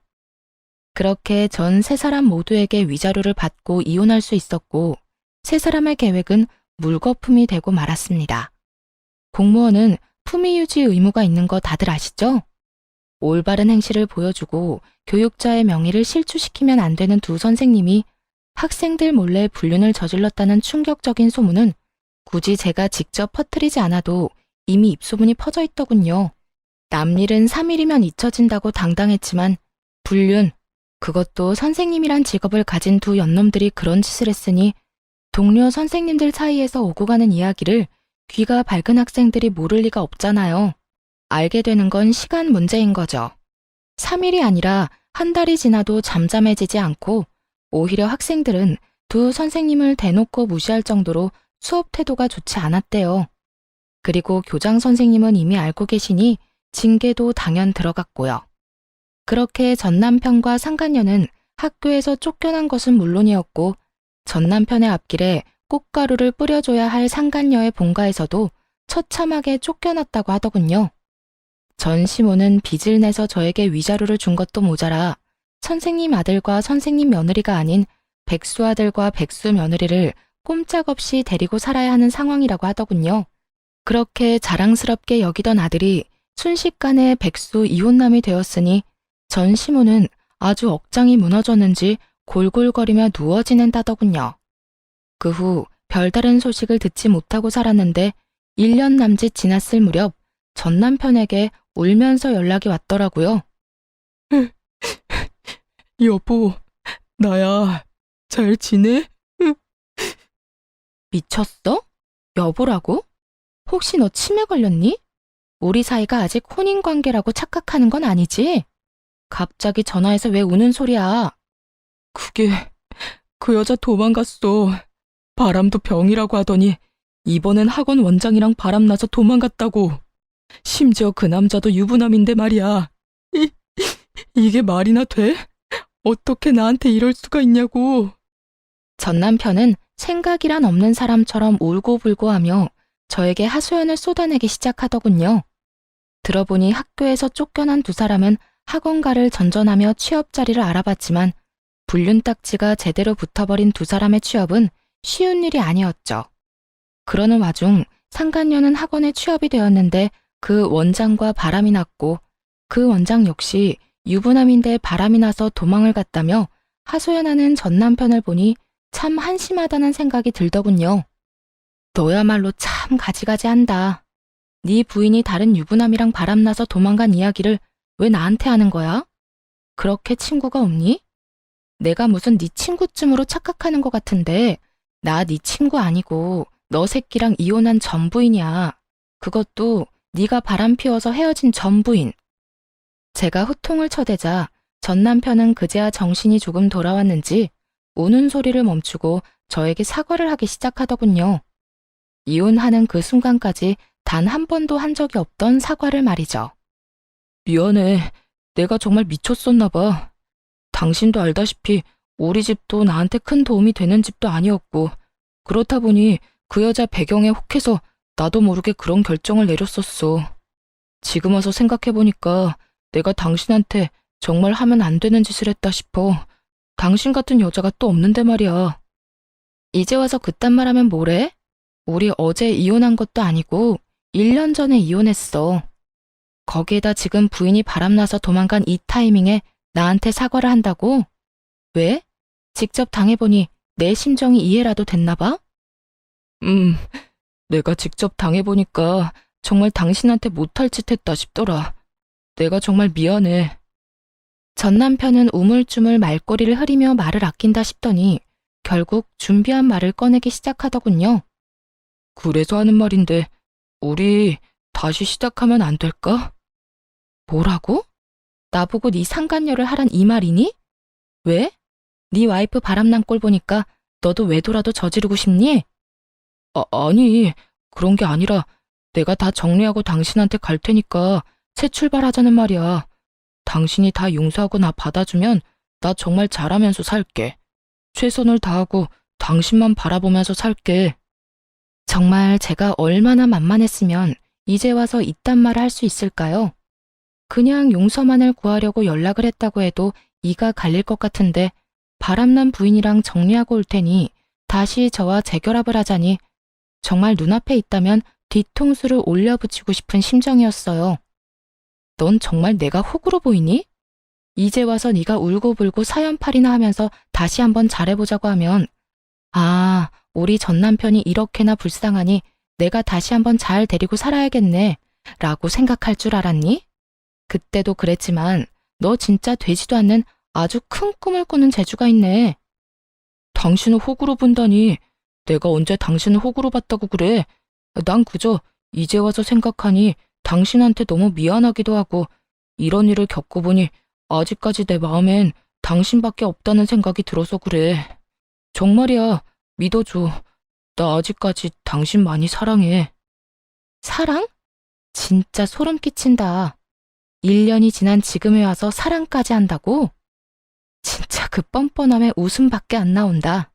그렇게 전 세 사람 모두에게 위자료를 받고 이혼할 수 있었고 세 사람의 계획은 물거품이 되고 말았습니다. 공무원은 품위 유지 의무가 있는 거 다들 아시죠? 올바른 행실을 보여주고 교육자의 명예를 실추시키면 안 되는 두 선생님이 학생들 몰래 불륜을 저질렀다는 충격적인 소문은 굳이 제가 직접 퍼뜨리지 않아도 이미 입소문이 퍼져 있더군요. 남일은 3일이면 잊혀진다고 당당했지만 불륜, 그것도 선생님이란 직업을 가진 두 연놈들이 그런 짓을 했으니 동료 선생님들 사이에서 오고 가는 이야기를 귀가 밝은 학생들이 모를 리가 없잖아요. 알게 되는 건 시간 문제인 거죠. 3일이 아니라 한 달이 지나도 잠잠해지지 않고 오히려 학생들은 두 선생님을 대놓고 무시할 정도로 수업 태도가 좋지 않았대요. 그리고 교장 선생님은 이미 알고 계시니 징계도 당연 들어갔고요. 그렇게 전 남편과 상간녀는 학교에서 쫓겨난 것은 물론이었고 전 남편의 앞길에 꽃가루를 뿌려줘야 할 상간녀의 본가에서도 처참하게 쫓겨났다고 하더군요. 전 시모는 빚을 내서 저에게 위자료를 준 것도 모자라 선생님 아들과 선생님 며느리가 아닌 백수 아들과 백수 며느리를 꼼짝없이 데리고 살아야 하는 상황이라고 하더군요. 그렇게 자랑스럽게 여기던 아들이 순식간에 백수 이혼남이 되었으니 전 시모는 아주 억장이 무너졌는지 골골거리며 누워 지낸다더군요. 그 후 별다른 소식을 듣지 못하고 살았는데 1년 남짓 지났을 무렵 전 남편에게 울면서 연락이 왔더라고요. 여보, 나야. 잘 지내? 미쳤어? 여보라고? 혹시 너 치매 걸렸니? 우리 사이가 아직 혼인관계라고 착각하는 건 아니지? 갑자기 전화해서 왜 우는 소리야? 그게 그 여자 도망갔어. 바람도 병이라고 하더니 이번엔 학원 원장이랑 바람나서 도망갔다고. 심지어 그 남자도 유부남인데 말이야. 이게 말이나 돼? 어떻게 나한테 이럴 수가 있냐고. 전 남편은 생각이란 없는 사람처럼 울고불고하며 저에게 하소연을 쏟아내기 시작하더군요. 들어보니 학교에서 쫓겨난 두 사람은 학원가를 전전하며 취업 자리를 알아봤지만 불륜 딱지가 제대로 붙어버린 두 사람의 취업은 쉬운 일이 아니었죠. 그러는 와중 상간녀는 학원에 취업이 되었는데 그 원장과 바람이 났고 그 원장 역시 유부남인데 바람이 나서 도망을 갔다며 하소연하는 전 남편을 보니 참 한심하다는 생각이 들더군요. 너야말로 참 가지가지한다. 네 부인이 다른 유부남이랑 바람나서 도망간 이야기를 왜 나한테 하는 거야? 그렇게 친구가 없니? 내가 무슨 네 친구쯤으로 착각하는 것 같은데 나 네 친구 아니고 너 새끼랑 이혼한 전 부인이야. 그것도 네가 바람 피워서 헤어진 전 부인. 제가 후통을 쳐대자 전 남편은 그제야 정신이 조금 돌아왔는지 우는 소리를 멈추고 저에게 사과를 하기 시작하더군요. 이혼하는 그 순간까지 단 한 번도 한 적이 없던 사과를 말이죠. 미안해. 내가 정말 미쳤었나 봐. 당신도 알다시피 우리 집도 나한테 큰 도움이 되는 집도 아니었고 그렇다 보니 그 여자 배경에 혹해서 나도 모르게 그런 결정을 내렸었어. 지금 와서 생각해보니까 내가 당신한테 정말 하면 안 되는 짓을 했다 싶어. 당신 같은 여자가 또 없는데 말이야. 이제 와서 그딴 말 하면 뭐래? 우리 어제 이혼한 것도 아니고 1년 전에 이혼했어. 거기에다 지금 부인이 바람나서 도망간 이 타이밍에 나한테 사과를 한다고? 왜? 직접 당해보니 내 심정이 이해라도 됐나 봐? 내가 직접 당해보니까 정말 당신한테 못할 짓 했다 싶더라. 내가 정말 미안해. 전 남편은 우물쭈물 말꼬리를 흐리며 말을 아낀다 싶더니 결국 준비한 말을 꺼내기 시작하더군요. 그래서 하는 말인데 우리 다시 시작하면 안 될까? 뭐라고? 나보고 네 상간녀를 하란 이 말이니? 왜? 네 와이프 바람난 꼴 보니까 너도 외도라도 저지르고 싶니? 아니, 그런 게 아니라 내가 다 정리하고 당신한테 갈 테니까 새 출발하자는 말이야. 당신이 다 용서하고 나 받아주면 나 정말 잘하면서 살게. 최선을 다하고 당신만 바라보면서 살게. 정말 제가 얼마나 만만했으면 이제 와서 이딴 말을 할 수 있을까요? 그냥 용서만을 구하려고 연락을 했다고 해도 이가 갈릴 것 같은데 바람난 부인이랑 정리하고 올 테니 다시 저와 재결합을 하자니 정말 눈앞에 있다면 뒤통수를 올려붙이고 싶은 심정이었어요. 넌 정말 내가 호구로 보이니? 이제 와서 네가 울고불고 사연팔이나 하면서 다시 한번 잘해보자고 하면 아, 우리 전 남편이 이렇게나 불쌍하니 내가 다시 한번 잘 데리고 살아야겠네 라고 생각할 줄 알았니? 그때도 그랬지만 너 진짜 되지도 않는 아주 큰 꿈을 꾸는 재주가 있네. 당신을 호구로 본다니 내가 언제 당신을 호구로 봤다고 그래. 난 그저 이제 와서 생각하니 당신한테 너무 미안하기도 하고 이런 일을 겪어보니 아직까지 내 마음엔 당신밖에 없다는 생각이 들어서 그래. 정말이야. 믿어줘. 나 아직까지 당신 많이 사랑해. 사랑? 진짜 소름 끼친다. 1년이 지난 지금에 와서 사랑까지 한다고? 진짜 그 뻔뻔함에 웃음밖에 안 나온다.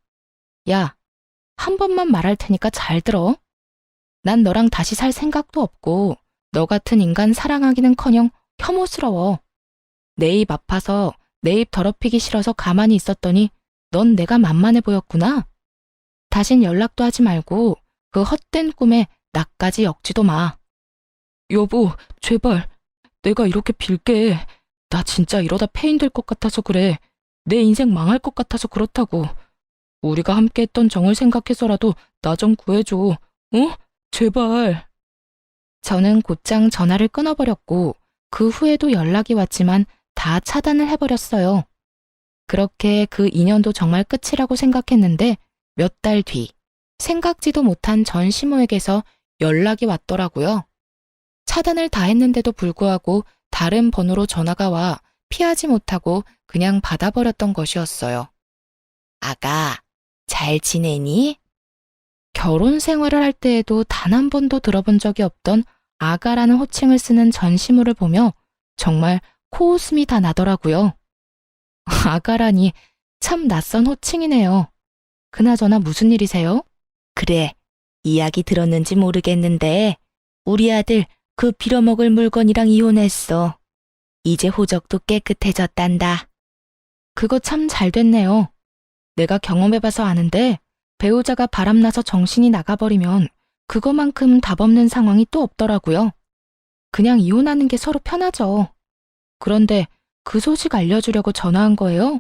야, 한 번만 말할 테니까 잘 들어. 난 너랑 다시 살 생각도 없고 너 같은 인간 사랑하기는커녕 혐오스러워. 내 입 아파서 내 입 더럽히기 싫어서 가만히 있었더니 넌 내가 만만해 보였구나. 다신 연락도 하지 말고 그 헛된 꿈에 나까지 엮지도 마. 여보, 제발. 내가 이렇게 빌게. 나 진짜 이러다 폐인 될 것 같아서 그래. 내 인생 망할 것 같아서 그렇다고. 우리가 함께 했던 정을 생각해서라도 나 좀 구해줘. 어? 제발. 저는 곧장 전화를 끊어버렸고 그 후에도 연락이 왔지만 다 차단을 해버렸어요. 그렇게 그 인연도 정말 끝이라고 생각했는데 몇 달 뒤 생각지도 못한 전 시모에게서 연락이 왔더라고요. 차단을 다 했는데도 불구하고 다른 번호로 전화가 와 피하지 못하고 그냥 받아버렸던 것이었어요. 아가, 잘 지내니? 결혼 생활을 할 때에도 단 한 번도 들어본 적이 없던 아가라는 호칭을 쓰는 전시물을 보며 정말 코웃음이 다 나더라고요. 아가라니 참 낯선 호칭이네요. 그나저나 무슨 일이세요? 그래, 이야기 들었는지 모르겠는데 우리 아들 그 빌어먹을 물건이랑 이혼했어. 이제 호적도 깨끗해졌단다. 그거 참 잘 됐네요. 내가 경험해봐서 아는데 배우자가 바람나서 정신이 나가버리면 그거만큼 답 없는 상황이 또 없더라고요. 그냥 이혼하는 게 서로 편하죠. 그런데 그 소식 알려주려고 전화한 거예요?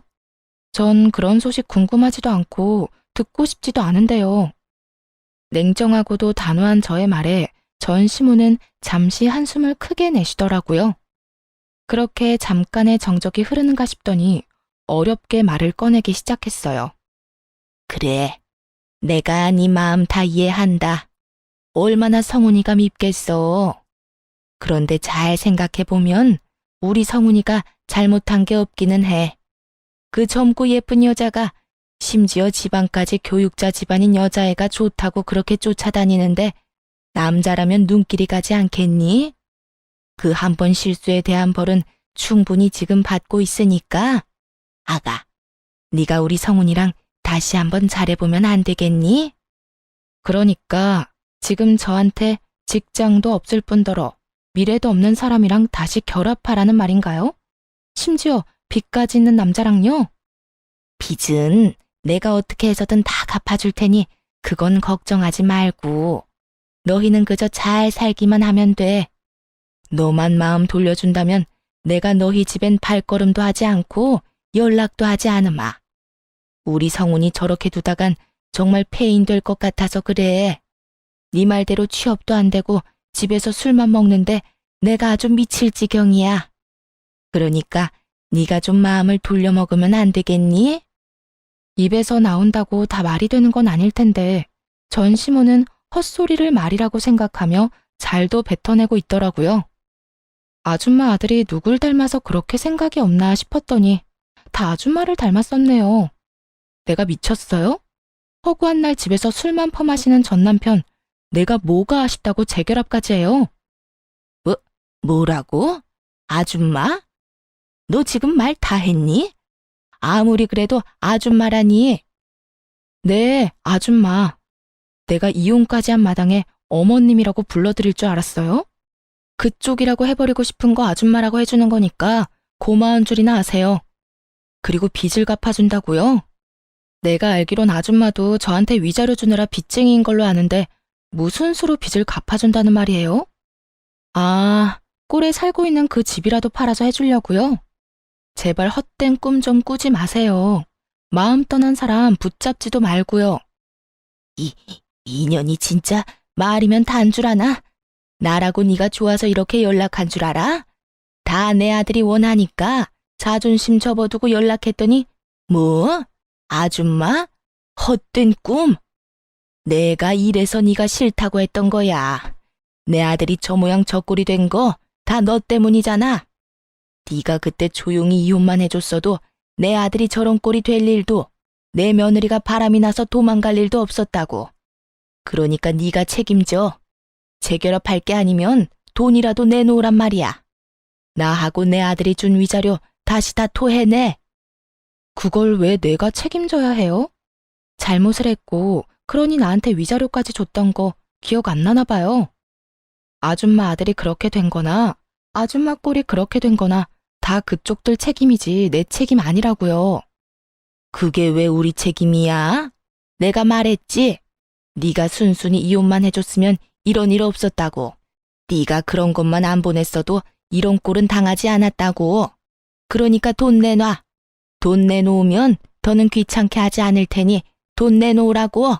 전 그런 소식 궁금하지도 않고 듣고 싶지도 않은데요. 냉정하고도 단호한 저의 말에 전 시모는 잠시 한숨을 크게 내쉬더라고요. 그렇게 잠깐의 정적이 흐르는가 싶더니 어렵게 말을 꺼내기 시작했어요. 그래, 내가 네 마음 다 이해한다. 얼마나 성훈이가 밉겠어. 그런데 잘 생각해보면 우리 성훈이가 잘못한 게 없기는 해. 그 젊고 예쁜 여자가 심지어 집안까지 교육자 집안인 여자애가 좋다고 그렇게 쫓아다니는데 남자라면 눈길이 가지 않겠니? 그 한 번 실수에 대한 벌은 충분히 지금 받고 있으니까 아가, 네가 우리 성훈이랑 다시 한번 잘해보면 안 되겠니? 그러니까 지금 저한테 직장도 없을 뿐더러 미래도 없는 사람이랑 다시 결합하라는 말인가요? 심지어 빚까지 있는 남자랑요? 빚은 내가 어떻게 해서든 다 갚아줄 테니 그건 걱정하지 말고 너희는 그저 잘 살기만 하면 돼. 너만 마음 돌려준다면 내가 너희 집엔 발걸음도 하지 않고 연락도 하지 않으마. 우리 성훈이 저렇게 두다간 정말 폐인 될 것 같아서 그래. 네 말대로 취업도 안 되고 집에서 술만 먹는데 내가 아주 미칠 지경이야. 그러니까 네가 좀 마음을 돌려먹으면 안 되겠니? 입에서 나온다고 다 말이 되는 건 아닐 텐데 전 시모는 헛소리를 말이라고 생각하며 잘도 뱉어내고 있더라고요. 아줌마 아들이 누굴 닮아서 그렇게 생각이 없나 싶었더니 다 아줌마를 닮았었네요. 내가 미쳤어요? 허구한 날 집에서 술만 퍼마시는 전 남편, 내가 뭐가 아쉽다고 재결합까지 해요? 뭐라고? 아줌마? 너 지금 말 다 했니? 아무리 그래도 아줌마라니. 네, 아줌마. 내가 이혼까지 한 마당에 어머님이라고 불러드릴 줄 알았어요? 그쪽이라고 해버리고 싶은 거 아줌마라고 해주는 거니까 고마운 줄이나 아세요. 그리고 빚을 갚아준다고요? 내가 알기론 아줌마도 저한테 위자료 주느라 빚쟁이인 걸로 아는데 무슨 수로 빚을 갚아준다는 말이에요? 아, 꼴에 살고 있는 그 집이라도 팔아서 해주려고요. 제발 헛된 꿈 좀 꾸지 마세요. 마음 떠난 사람 붙잡지도 말고요. 이년이 진짜 말이면 다인 줄 아나? 나라고 네가 좋아서 이렇게 연락한 줄 알아? 다 내 아들이 원하니까 자존심 접어두고 연락했더니 뭐? 아줌마? 헛된 꿈? 내가 이래서 네가 싫다고 했던 거야. 내 아들이 저 모양 저 꼴이 된 거 다 너 때문이잖아. 네가 그때 조용히 이혼만 해줬어도 내 아들이 저런 꼴이 될 일도 내 며느리가 바람이 나서 도망갈 일도 없었다고. 그러니까 네가 책임져. 재결합할 게 아니면 돈이라도 내놓으란 말이야. 나하고 내 아들이 준 위자료 다시 다 토해내. 그걸 왜 내가 책임져야 해요? 잘못을 했고 그러니 나한테 위자료까지 줬던 거 기억 안 나나 봐요. 아줌마 아들이 그렇게 된 거나 아줌마 꼴이 그렇게 된 거나 다 그쪽들 책임이지 내 책임 아니라고요. 그게 왜 우리 책임이야? 내가 말했지. 네가 순순히 이혼만 해줬으면 이런 일 없었다고. 네가 그런 것만 안 보냈어도 이런 꼴은 당하지 않았다고. 그러니까 돈 내놔. 돈 내놓으면 더는 귀찮게 하지 않을 테니 돈 내놓으라고.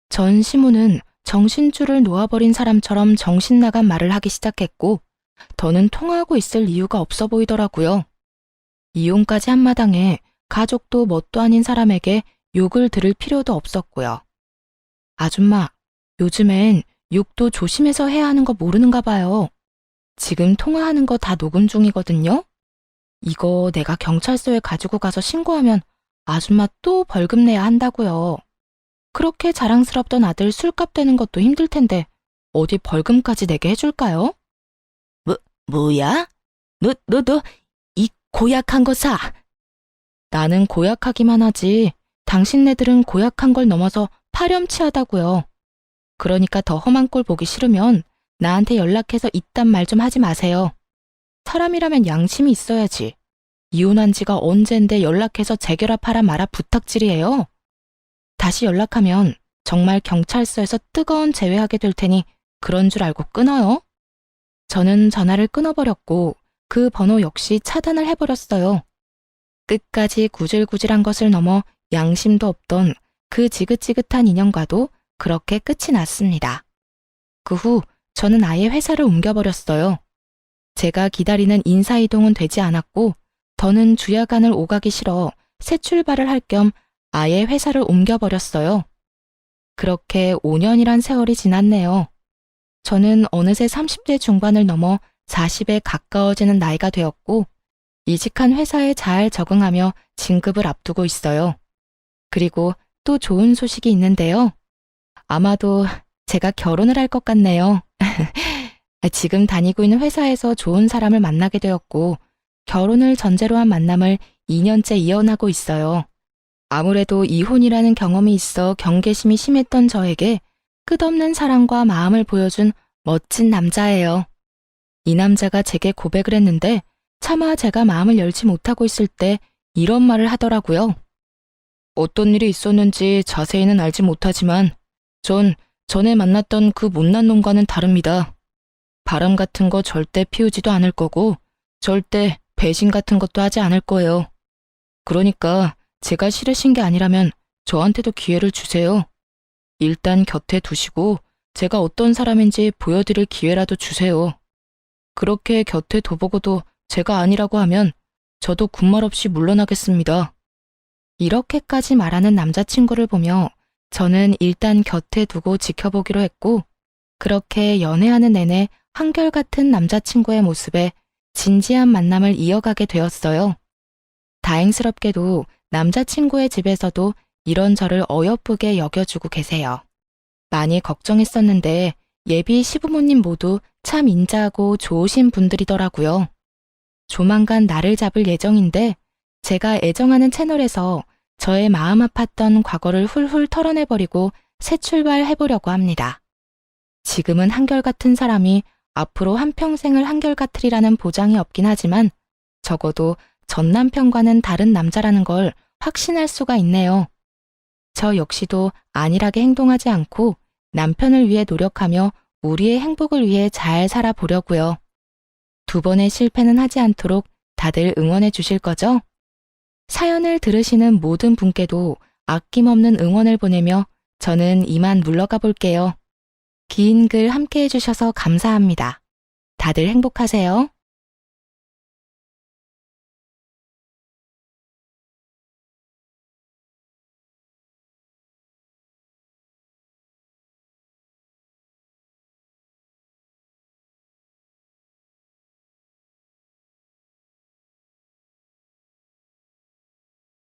전 시무는 정신줄을 놓아버린 사람처럼 정신 나간 말을 하기 시작했고 더는 통화하고 있을 이유가 없어 보이더라고요. 이혼까지 한 마당에 가족도 뭣도 아닌 사람에게 욕을 들을 필요도 없었고요. 아줌마, 요즘엔 욕도 조심해서 해야 하는 거 모르는가 봐요. 지금 통화하는 거 다 녹음 중이거든요. 이거 내가 경찰서에 가지고 가서 신고하면 아줌마 또 벌금 내야 한다고요. 그렇게 자랑스럽던 아들 술값 되는 것도 힘들 텐데 어디 벌금까지 내게 해줄까요? 뭐야? 너 이 고약한 거 사. 나는 고약하기만 하지 당신네들은 고약한 걸 넘어서 파렴치하다고요. 그러니까 더 험한 꼴 보기 싫으면 나한테 연락해서 이딴 말 좀 하지 마세요. 사람이라면 양심이 있어야지. 이혼한 지가 언젠데 연락해서 재결합하라 마라 부탁질이에요. 다시 연락하면 정말 경찰서에서 뜨거운 제외하게 될 테니 그런 줄 알고 끊어요. 저는 전화를 끊어버렸고 그 번호 역시 차단을 해버렸어요. 끝까지 구질구질한 것을 넘어 양심도 없던 그 지긋지긋한 인연과도 그렇게 끝이 났습니다. 그 후 저는 아예 회사를 옮겨버렸어요. 제가 기다리는 인사이동은 되지 않았고 더는 주야간을 오가기 싫어 새 출발을 할 겸 아예 회사를 옮겨버렸어요. 그렇게 5년이란 세월이 지났네요. 저는 어느새 30대 중반을 넘어 40에 가까워지는 나이가 되었고 이직한 회사에 잘 적응하며 진급을 앞두고 있어요. 그리고 또 좋은 소식이 있는데요. 아마도 제가 결혼을 할 것 같네요. 지금 다니고 있는 회사에서 좋은 사람을 만나게 되었고 결혼을 전제로 한 만남을 2년째 이어나고 있어요. 아무래도 이혼이라는 경험이 있어 경계심이 심했던 저에게 끝없는 사랑과 마음을 보여준 멋진 남자예요. 이 남자가 제게 고백을 했는데 차마 제가 마음을 열지 못하고 있을 때 이런 말을 하더라고요. 어떤 일이 있었는지 자세히는 알지 못하지만 전 전에 만났던 그 못난 놈과는 다릅니다. 바람 같은 거 절대 피우지도 않을 거고 절대 배신 같은 것도 하지 않을 거예요. 그러니까 제가 싫으신 게 아니라면 저한테도 기회를 주세요. 일단 곁에 두시고 제가 어떤 사람인지 보여드릴 기회라도 주세요. 그렇게 곁에 둬보고도 제가 아니라고 하면 저도 군말 없이 물러나겠습니다. 이렇게까지 말하는 남자친구를 보며 저는 일단 곁에 두고 지켜보기로 했고 그렇게 연애하는 내내 한결같은 남자친구의 모습에 진지한 만남을 이어가게 되었어요. 다행스럽게도 남자친구의 집에서도 이런 저를 어여쁘게 여겨주고 계세요. 많이 걱정했었는데 예비 시부모님 모두 참 인자하고 좋으신 분들이더라고요. 조만간 나를 잡을 예정인데 제가 애정하는 채널에서 저의 마음 아팠던 과거를 훌훌 털어내버리고 새 출발해보려고 합니다. 지금은 한결같은 사람이 앞으로 한평생을 한결같으리라는 보장이 없긴 하지만 적어도 전 남편과는 다른 남자라는 걸 확신할 수가 있네요. 저 역시도 안일하게 행동하지 않고 남편을 위해 노력하며 우리의 행복을 위해 잘 살아보려고요. 두 번의 실패는 하지 않도록 다들 응원해 주실 거죠? 사연을 들으시는 모든 분께도 아낌없는 응원을 보내며 저는 이만 물러가 볼게요. 긴 글 함께 해주셔서 감사합니다. 다들 행복하세요.